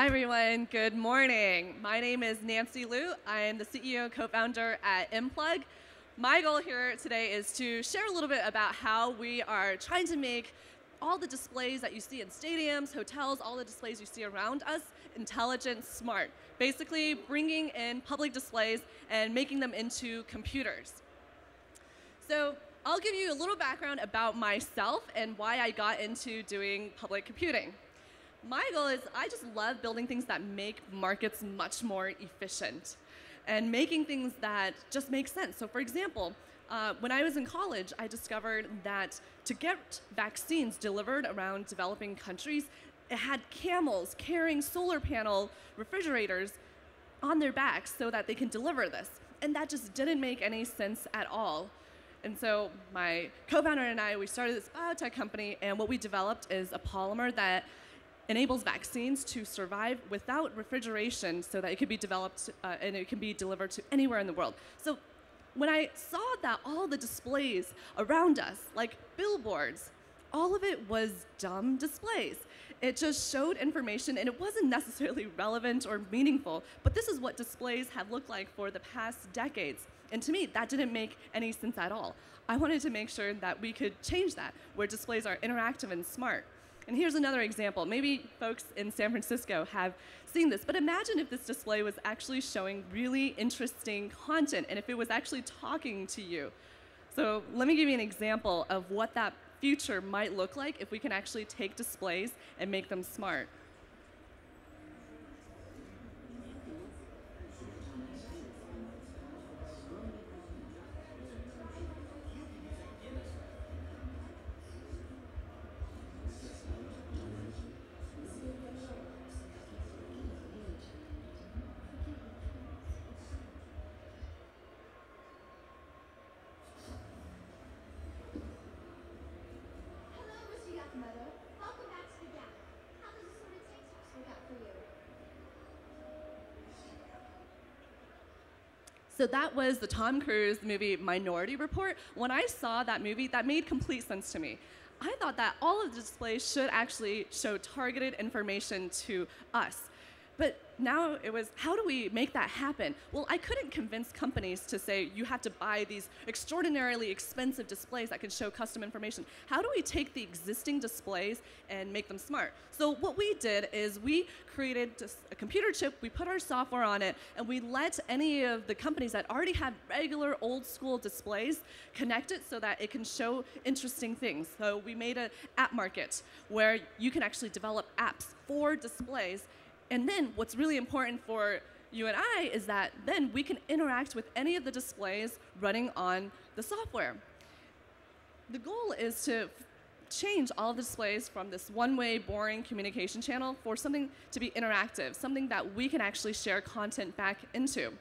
Hi, everyone. Good morning. My name is Nanxi Liu. I am the CEO and co-founder at Implug. My goal here today is to share a little bit about how we are trying to make all the displays that you see in stadiums, hotels, all the displays you see around us, intelligent, smart. Basically, bringing in public displays and making them into computers. So I'll give you a little background about myself and why I got into doing public computing. My goal is I just love building things that make markets much more efficient and making things that just make sense. So for example, when I was in college, I discovered that to get vaccines delivered around developing countries, it had camels carrying solar panel refrigerators on their backs so that they can deliver this. And that just didn't make any sense at all. And so my co-founder and I, we started this biotech company, and what we developed is a polymer that enables vaccines to survive without refrigeration so that it could be developed and it can be delivered to anywhere in the world. So when I saw that all the displays around us, like billboards, all of it was dumb displays. It just showed information and it wasn't necessarily relevant or meaningful, but this is what displays have looked like for the past decades. And to me, that didn't make any sense at all. I wanted to make sure that we could change that, where displays are interactive and smart. And here's another example. Maybe folks in San Francisco have seen this, but imagine if this display was actually showing really interesting content and if it was actually talking to you. So let me give you an example of what that future might look like if we can actually take displays and make them smart. So that was the Tom Cruise movie Minority Report. When I saw that movie, that made complete sense to me. I thought that all of the displays should actually show targeted information to us. But now it was, how do we make that happen? Well, I couldn't convince companies to say you have to buy these extraordinarily expensive displays that can show custom information. How do we take the existing displays and make them smart? So what we did is we created a computer chip, we put our software on it, and we let any of the companies that already had regular old school displays connect it so that it can show interesting things. So we made an app market where you can actually develop apps for displays. And then what's really important for you and I is that then we can interact with any of the displays running on the software. The goal is to change all of the displays from this one-way, boring communication channel for something to be interactive, something that we can actually share content back into.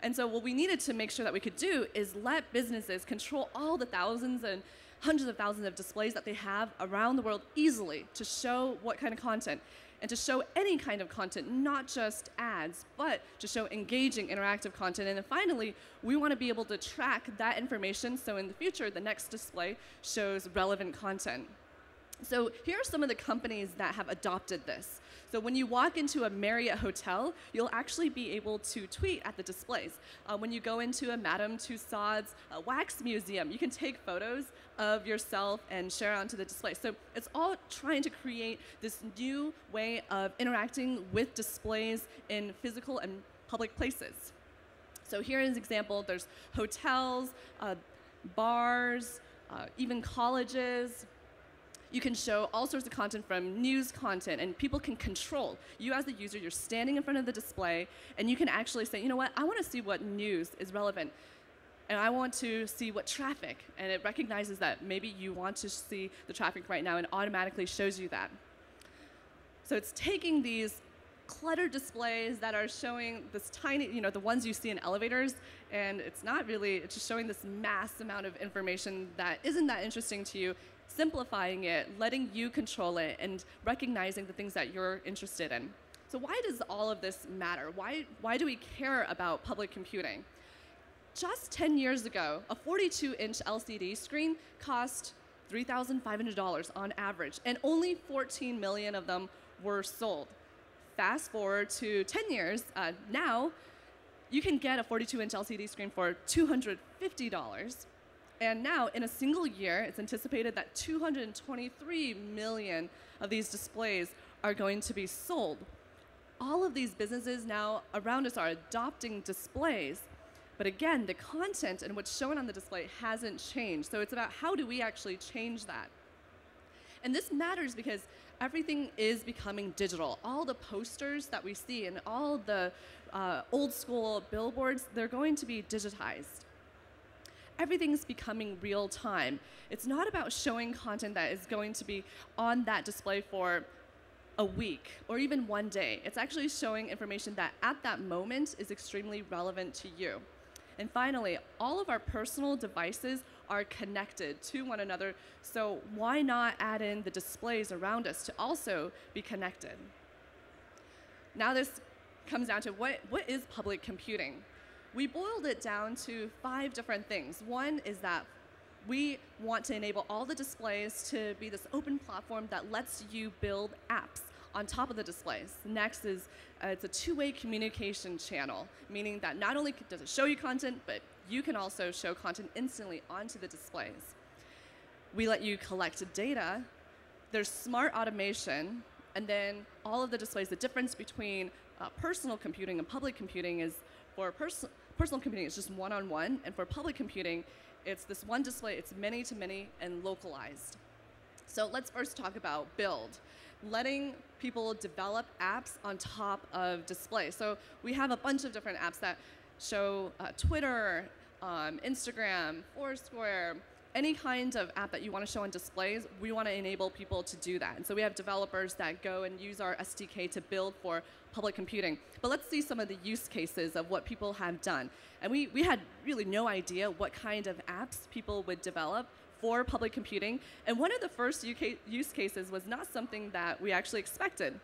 And so what we needed to make sure that we could do is let businesses control all the thousands and hundreds of thousands of displays that they have around the world easily to show what kind of content. And to show any kind of content, not just ads, but to show engaging, interactive content. And then finally, we want to be able to track that information so in the future, the next display shows relevant content. So here are some of the companies that have adopted this. So when you walk into a Marriott hotel, you'll actually be able to tweet at the displays. When you go into a Madame Tussauds wax museum, you can take photos of yourself and share onto the display. So it's all trying to create this new way of interacting with displays in physical and public places. So here is an example. There's hotels, bars, even colleges. You can show all sorts of content from news content, and people can control. You as the user, you're standing in front of the display, and you can actually say, you know what, I want to see what news is relevant, and I want to see what traffic, and it recognizes that maybe you want to see the traffic right now and automatically shows you that. So it's taking these cluttered displays that are showing this tiny, the ones you see in elevators, and it's not really, it's just showing this mass amount of information that isn't that interesting to you, simplifying it, letting you control it, and recognizing the things that you're interested in. So why does all of this matter? Why do we care about public computing? Just 10 years ago, a 42-inch LCD screen cost $3,500 on average, and only 14 million of them were sold. Fast forward to 10 years, now you can get a 42-inch LCD screen for $250. And now, in a single year, it's anticipated that 223 million of these displays are going to be sold. All of these businesses now around us are adopting displays. But again, the content and what's shown on the display hasn't changed. So it's about how do we actually change that? And this matters because everything is becoming digital. All the posters that we see and all the old school billboards, they're going to be digitized. Everything's becoming real time. It's not about showing content that is going to be on that display for a week or even one day. It's actually showing information that at that moment is extremely relevant to you. And finally, all of our personal devices are connected to one another, so why not add in the displays around us to also be connected? Now this comes down to what is public computing? We boiled it down to 5 different things. One is that we want to enable all the displays to be this open platform that lets you build apps on top of the displays. Next is it's a two-way communication channel, meaning that not only does it show you content, but you can also show content instantly onto the displays. We let you collect data. There's smart automation, and then all of the displays. The difference between personal computing and public computing is for personal computing, it's just one-on-one, and for public computing, it's this one display, it's many-to-many and localized. So let's first talk about build, letting people develop apps on top of displays. So we have a bunch of different apps that show Twitter, Instagram, Foursquare, any kind of app that you want to show on displays, we want to enable people to do that. And so we have developers that go and use our SDK to build for public computing. But let's see some of the use cases of what people have done. And we had really no idea what kind of apps people would develop for public computing. And one of the first use cases was not something that we actually expected.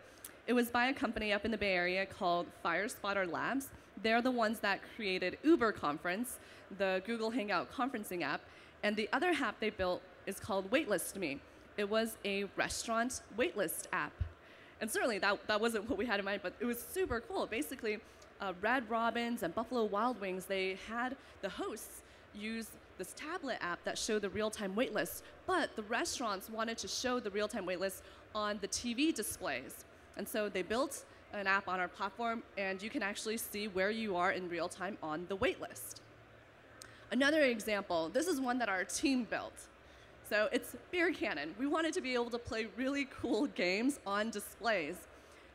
It was by a company up in the Bay Area called FireSpotter Labs. They're the ones that created Uber Conference, the Google Hangout conferencing app. And the other app they built is called Waitlist Me. It was a restaurant waitlist app. And certainly that wasn't what we had in mind, but it was super cool. Basically, Red Robin's and Buffalo Wild Wings, they had the hosts use this tablet app that showed the real-time waitlist, but the restaurants wanted to show the real-time waitlist on the TV displays. And so they built an app on our platform, and you can actually see where you are in real time on the waitlist. Another example, this is one that our team built. So it's Beer Cannon. We wanted to be able to play really cool games on displays.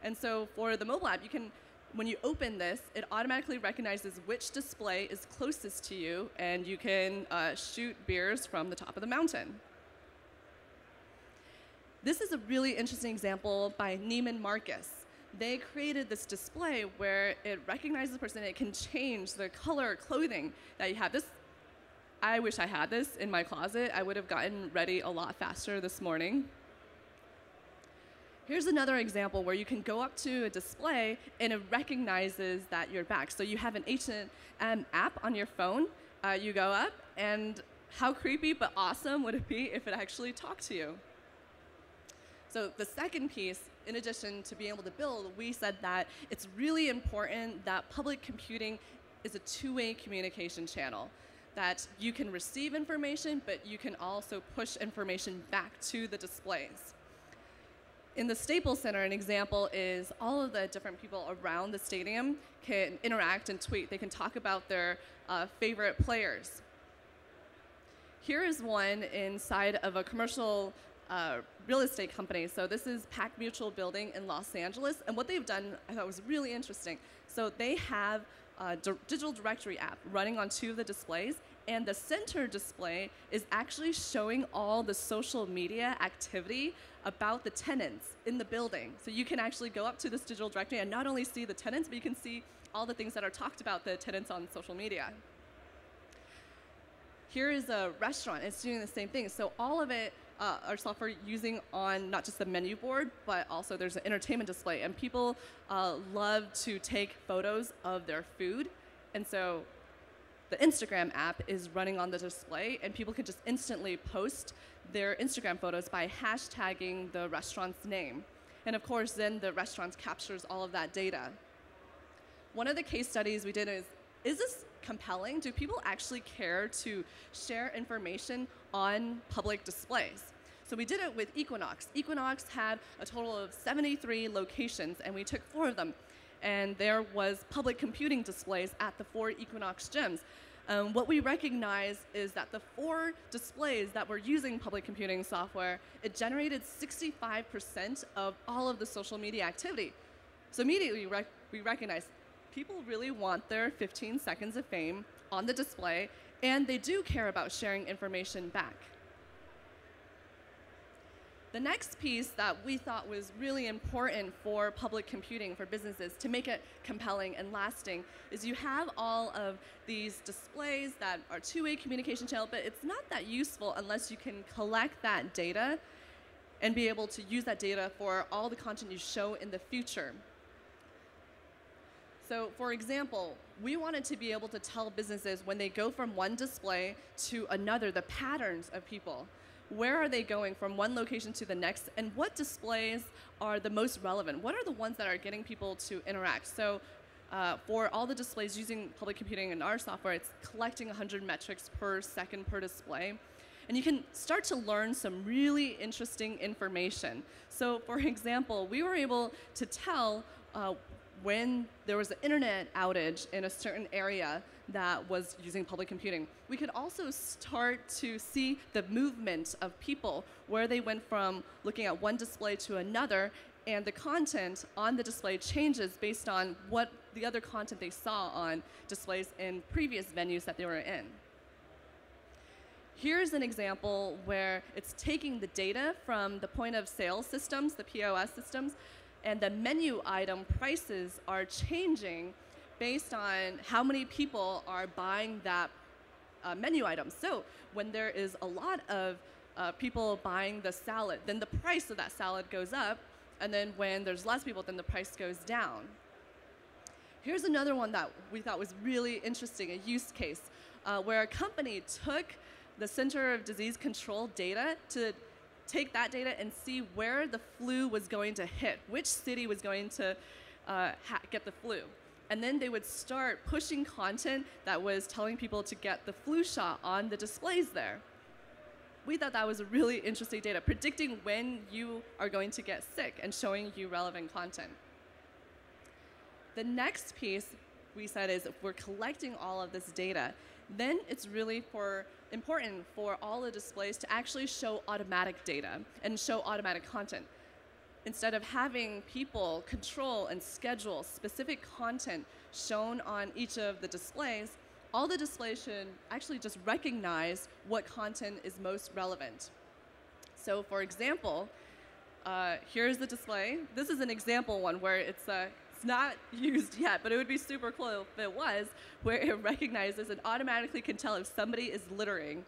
And so for the mobile app, you can, when you open this, it automatically recognizes which display is closest to you, and you can shoot beers from the top of the mountain. This is a really interesting example by Neiman Marcus. They created this display where it recognizes the person, and it can change the color of clothing that you have. I wish I had this in my closet. I would have gotten ready a lot faster this morning. Here's another example where you can go up to a display and it recognizes that you're back. So you have an H&M app on your phone. You go up, and how creepy but awesome would it be if it actually talked to you? So the second piece, in addition to being able to build, we said that it's really important that public computing is a two-way communication channel, that you can receive information, but you can also push information back to the displays. In the Staples Center, an example is all of the different people around the stadium can interact and tweet. They can talk about their favorite players. Here is one inside of a commercial real estate company. So this is Pac Mutual Building in Los Angeles. And what they've done, I thought was really interesting. So they have a digital directory app running on 2 of the displays. And the center display is actually showing all the social media activity about the tenants in the building. So you can actually go up to this digital directory and not only see the tenants, but you can see all the things that are talked about the tenants on social media. Here is a restaurant. It's doing the same thing. So all of it, our software using on not just the menu board, but also there's an entertainment display. And people love to take photos of their food. And so the Instagram app is running on the display, and people can just instantly post their Instagram photos by hashtagging the restaurant's name. And of course, then the restaurant captures all of that data. One of the case studies we did is this compelling? Do people actually care to share information on public displays? So we did it with Equinox. Equinox had a total of 73 locations, and we took 4 of them. And there was public computing displays at the 4 Equinox gyms. What we recognized is that the 4 displays that were using public computing software, it generated 65% of all of the social media activity. So immediately we recognized people really want their 15 seconds of fame on the display, and they do care about sharing information back. The next piece that we thought was really important for public computing for businesses to make it compelling and lasting is you have all of these displays that are two-way communication channel, but it's not that useful unless you can collect that data and be able to use that data for all the content you show in the future. So for example, we wanted to be able to tell businesses when they go from one display to another, the patterns of people. Where are they going from one location to the next, and what displays are the most relevant? What are the ones that are getting people to interact? So for all the displays using public computing in our software, it's collecting 100 metrics per second per display. And you can start to learn some really interesting information. So for example, we were able to tell when there was an internet outage in a certain area that was using public computing. We could also start to see the movement of people, where they went from looking at one display to another, and the content on the display changes based on what the other content they saw on displays in previous venues that they were in. Here's an example where it's taking the data from the point of sale systems, the POS systems, and the menu item prices are changing based on how many people are buying that menu item. So when there is a lot of people buying the salad, then the price of that salad goes up, and then when there's less people, then the price goes down. Here's another one that we thought was really interesting, a use case, where a company took the Center of Disease Control data to take that data and see where the flu was going to hit, which city was going to get the flu. And then they would start pushing content that was telling people to get the flu shot on the displays there. We thought that was a really interesting data, predicting when you are going to get sick and showing you relevant content. The next piece we said is if we're collecting all of this data, then it's really important for all the displays to actually show automatic data and show automatic content. Instead of having people control and schedule specific content shown on each of the displays, all the displays should actually just recognize what content is most relevant. So for example, here's the display. This is an example one where it's not used yet, but it would be super cool if it was, where it recognizes and automatically can tell if somebody is littering.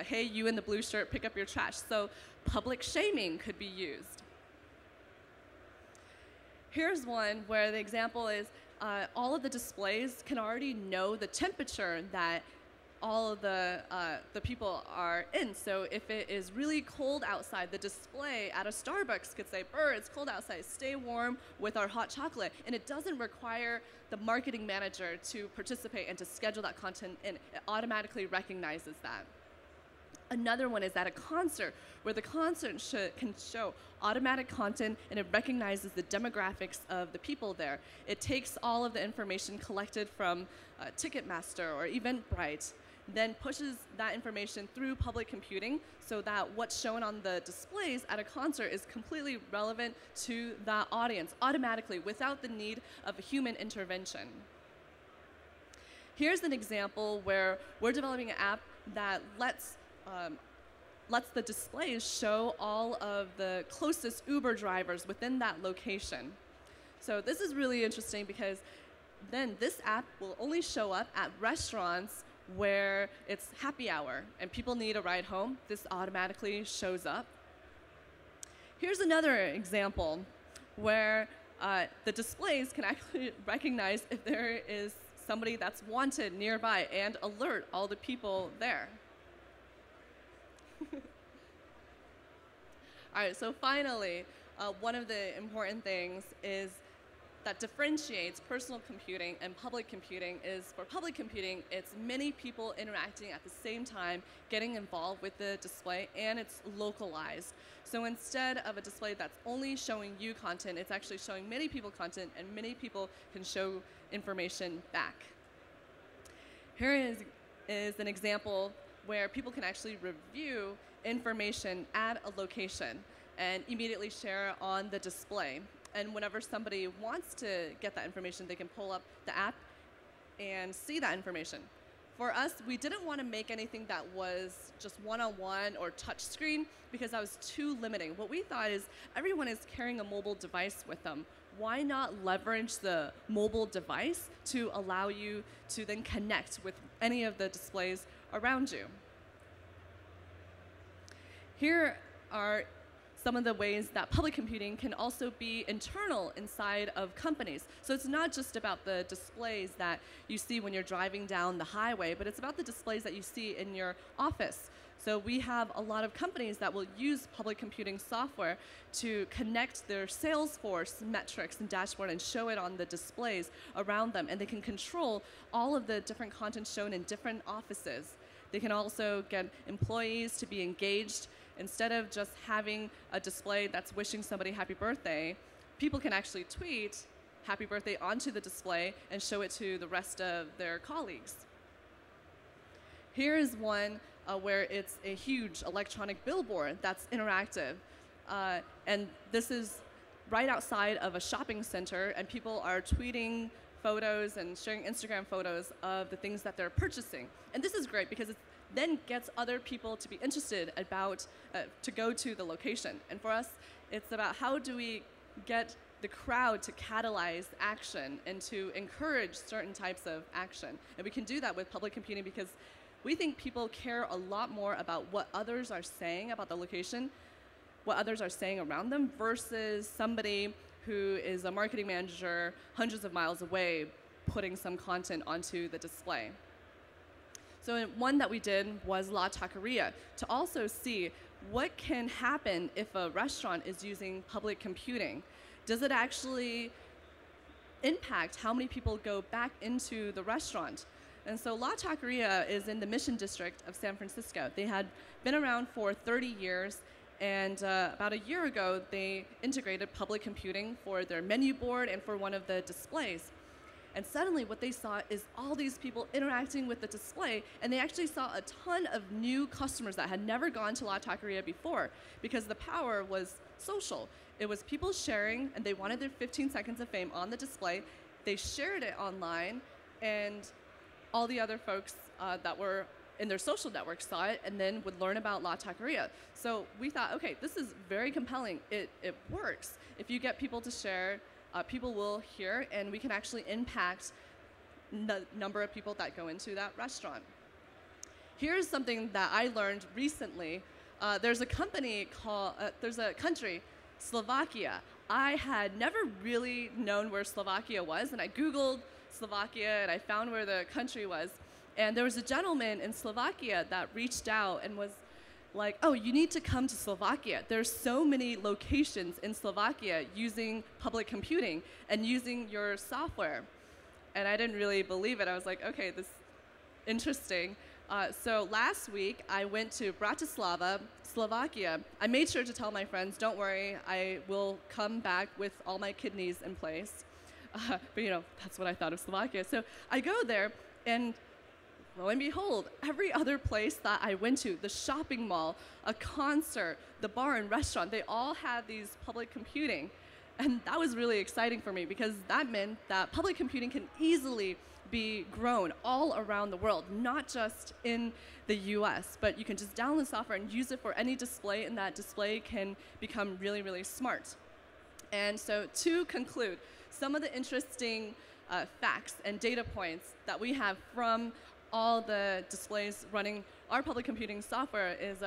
Hey, you in the blue shirt, pick up your trash. So public shaming could be used. Here's one where the example is all of the displays can already know the temperature that all of the people are in. So if it is really cold outside, the display at a Starbucks could say, "Brr, it's cold outside, stay warm with our hot chocolate." And it doesn't require the marketing manager to participate and to schedule that content in. It automatically recognizes that. Another one is at a concert, where the concert can show automatic content, and it recognizes the demographics of the people there. It takes all of the information collected from Ticketmaster or Eventbrite, then pushes that information through public computing so that what's shown on the displays at a concert is completely relevant to that audience automatically without the need of a human intervention. Here's an example where we're developing an app that lets the displays show all of the closest Uber drivers within that location. So this is really interesting because then this app will only show up at restaurants where it's happy hour and people need a ride home. This automatically shows up. Here's another example where the displays can actually recognize if there is somebody that's wanted nearby and alert all the people there. All right, so finally, one of the important things is that differentiates personal computing and public computing is for public computing, it's many people interacting at the same time, getting involved with the display, and it's localized. So instead of a display that's only showing you content, it's actually showing many people content, and many people can show information back. Here is an example where people can actually review information at a location and immediately share on the display. And whenever somebody wants to get that information, they can pull up the app and see that information. For us, we didn't want to make anything that was just one-on-one or touch screen because that was too limiting. What we thought is everyone is carrying a mobile device with them. Why not leverage the mobile device to allow you to then connect with any of the displays around you? Here are some of the ways that public computing can also be internal inside of companies. So it's not just about the displays that you see when you're driving down the highway, but it's about the displays that you see in your office. So we have a lot of companies that will use public computing software to connect their Salesforce metrics and dashboard and show it on the displays around them. And they can control all of the different content shown in different offices. They can also get employees to be engaged. Instead of just having a display that's wishing somebody happy birthday, people can actually tweet happy birthday onto the display and show it to the rest of their colleagues. Here is one where it's a huge electronic billboard that's interactive. And this is right outside of a shopping center, and people are tweeting photos and sharing Instagram photos of the things that they're purchasing. And this is great because it then gets other people to be interested about, to go to the location. And for us, it's about how do we get the crowd to catalyze action and to encourage certain types of action. And we can do that with public computing because we think people care a lot more about what others are saying about the location, what others are saying around them, versus somebody who is a marketing manager hundreds of miles away putting some content onto the display. So one that we did was La Taqueria, to also see what can happen if a restaurant is using public computing. Does it actually impact how many people go back into the restaurant? And so La Taqueria is in the Mission District of San Francisco. They had been around for 30 years, and about a year ago, they integrated public computing for their menu board and for one of the displays. And suddenly what they saw is all these people interacting with the display, and they actually saw a ton of new customers that had never gone to La Taqueria before because the power was social. It was people sharing, and they wanted their 15 seconds of fame on the display. They shared it online, and all the other folks that were in their social network saw it and then would learn about La Taqueria. So we thought, okay, this is very compelling. It works. If you get people to share, people will hear, and we can actually impact the number of people that go into that restaurant. Here's something that I learned recently. There's a company called, there's a country, Slovakia. I had never really known where Slovakia was, and I Googled Slovakia, and I found where the country was. And there was a gentleman in Slovakia that reached out and was like, oh, you need to come to Slovakia. There's so many locations in Slovakia using public computing and using your software. And I didn't really believe it. I was like, okay, this is interesting. So last week, I went to Bratislava, Slovakia. I made sure to tell my friends, don't worry, I will come back with all my kidneys in place. But you know, that's what I thought of Slovakia. So I go there, and lo and behold, every other place that I went to, the shopping mall, a concert, the bar and restaurant, they all had these public computing. And that was really exciting for me because that meant that public computing can easily be grown all around the world, not just in the US, but you can just download the software and use it for any display, and that display can become really, really smart. And so to conclude, some of the interesting facts and data points that we have from all the displays running our public computing software is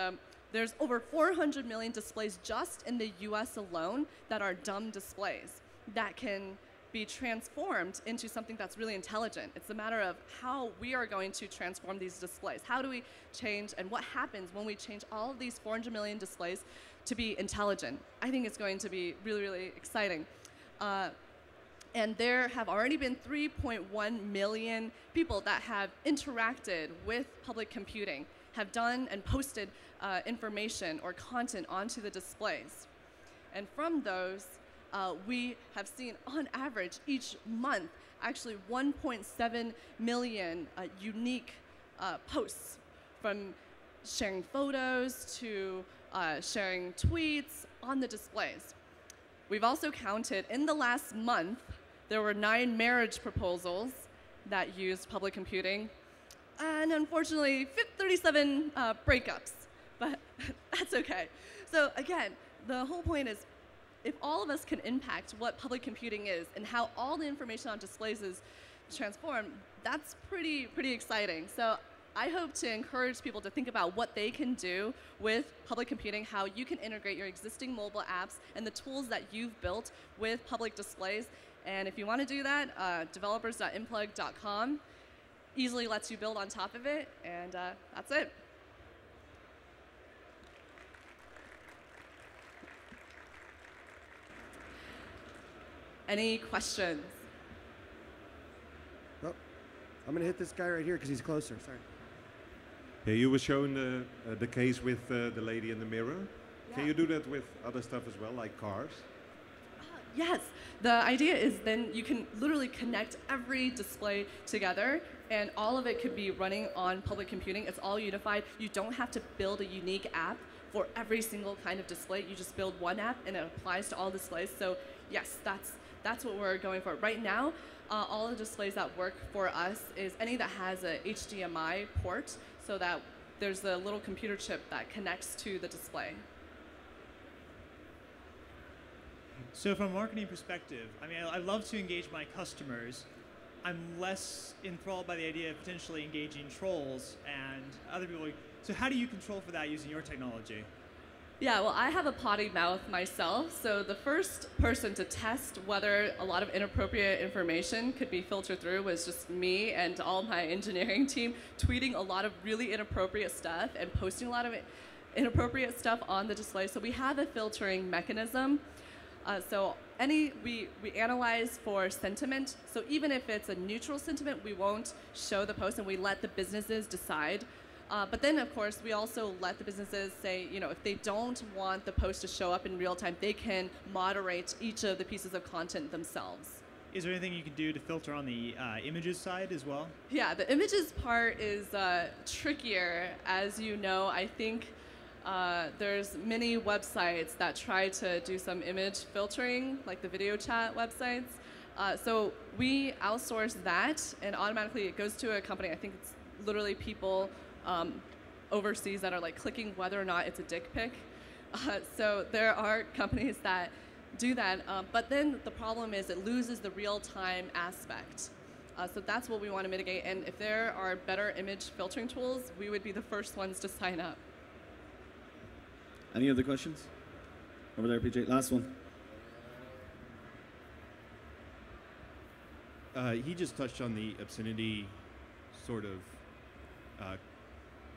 there's over 400 million displays just in the US alone that are dumb displays that can be transformed into something that's really intelligent. It's a matter of how we are going to transform these displays. How do we change, and what happens when we change all of these 400 million displays to be intelligent? I think it's going to be really, really exciting. And there have already been 3.1 million people that have interacted with public computing, have done and posted information or content onto the displays. And from those, we have seen, on average, each month, actually 1.7 million unique posts, from sharing photos to sharing tweets on the displays. We've also counted, in the last month, there were 9 marriage proposals that used public computing, and unfortunately, 37 breakups, but that's okay. So again, the whole point is, if all of us can impact what public computing is and how all the information on displays is transformed, that's pretty exciting. So I hope to encourage people to think about what they can do with public computing, how you can integrate your existing mobile apps and the tools that you've built with public displays. And if you want to do that, developers.implug.com easily lets you build on top of it, and that's it. Any questions? Oh, I'm going to hit this guy right here because he's closer. Sorry. Yeah, you were showing the case with the lady in the mirror. Yeah. Can you do that with other stuff as well, like cars? Yes. The idea is then you can literally connect every display together, and all of it could be running on public computing. It's all unified. You don't have to build a unique app for every single kind of display. You just build one app, and it applies to all displays. So yes, that's what we're going for. Right now, all the displays that work for us is any that has a HDMI port, so that there's a little computer chip that connects to the display. So from a marketing perspective, I mean, I love to engage my customers. I'm less enthralled by the idea of potentially engaging trolls and other people. So how do you control for that using your technology? Yeah, well, I have a potty mouth myself, so the first person to test whether a lot of inappropriate information could be filtered through was just me and all my engineering team tweeting a lot of really inappropriate stuff and posting a lot of inappropriate stuff on the display. So we have a filtering mechanism. We analyze for sentiment. So even if it's a neutral sentiment, we won't show the post, and we let the businesses decide. But then, of course, we also let the businesses say, if they don't want the post to show up in real time, they can moderate each of the pieces of content themselves. Is there anything you can do to filter on the images side as well? Yeah, the images part is trickier. As you know, I think there's many websites that try to do some image filtering, like the video chat websites. So we outsource that, and automatically it goes to a company. I think it's literally people overseas that are like clicking whether or not it's a dick pic. So there are companies that do that, but then the problem is it loses the real-time aspect. So that's what we want to mitigate, and if there are better image filtering tools, we would be the first ones to sign up. Any other questions? Over there, PJ. Last one. He just touched on the obscenity sort of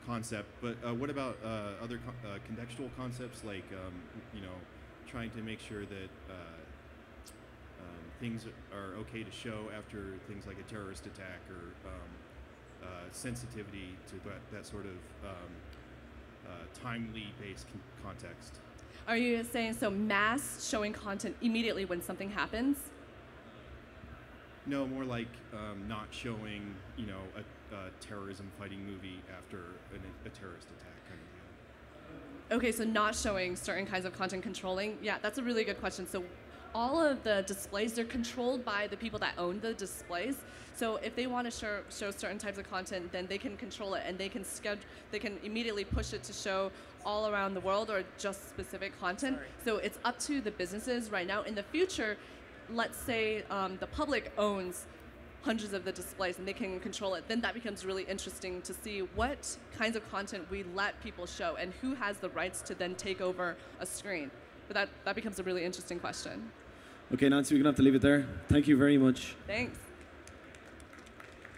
concept, but what about other contextual concepts, like trying to make sure that things are okay to show after things like a terrorist attack, or sensitivity to that sort of timely-based context? Are you saying so mass showing content immediately when something happens? No, more like not showing, a terrorism fighting movie after a terrorist attack kind of deal. Okay, so not showing certain kinds of content controlling. Yeah, that's a really good question. So all of the displays, they're controlled by the people that own the displays. So if they want to show certain types of content, then they can control it, and they can immediately push it to show all around the world or just specific content. Sorry. So it's up to the businesses right now. In the future, let's say the public owns hundreds of the displays and they can control it, then that becomes really interesting to see what kinds of content we let people show and who has the rights to then take over a screen. But that becomes a really interesting question. Okay, Nancy, we're going to have to leave it there. Thank you very much. Thanks.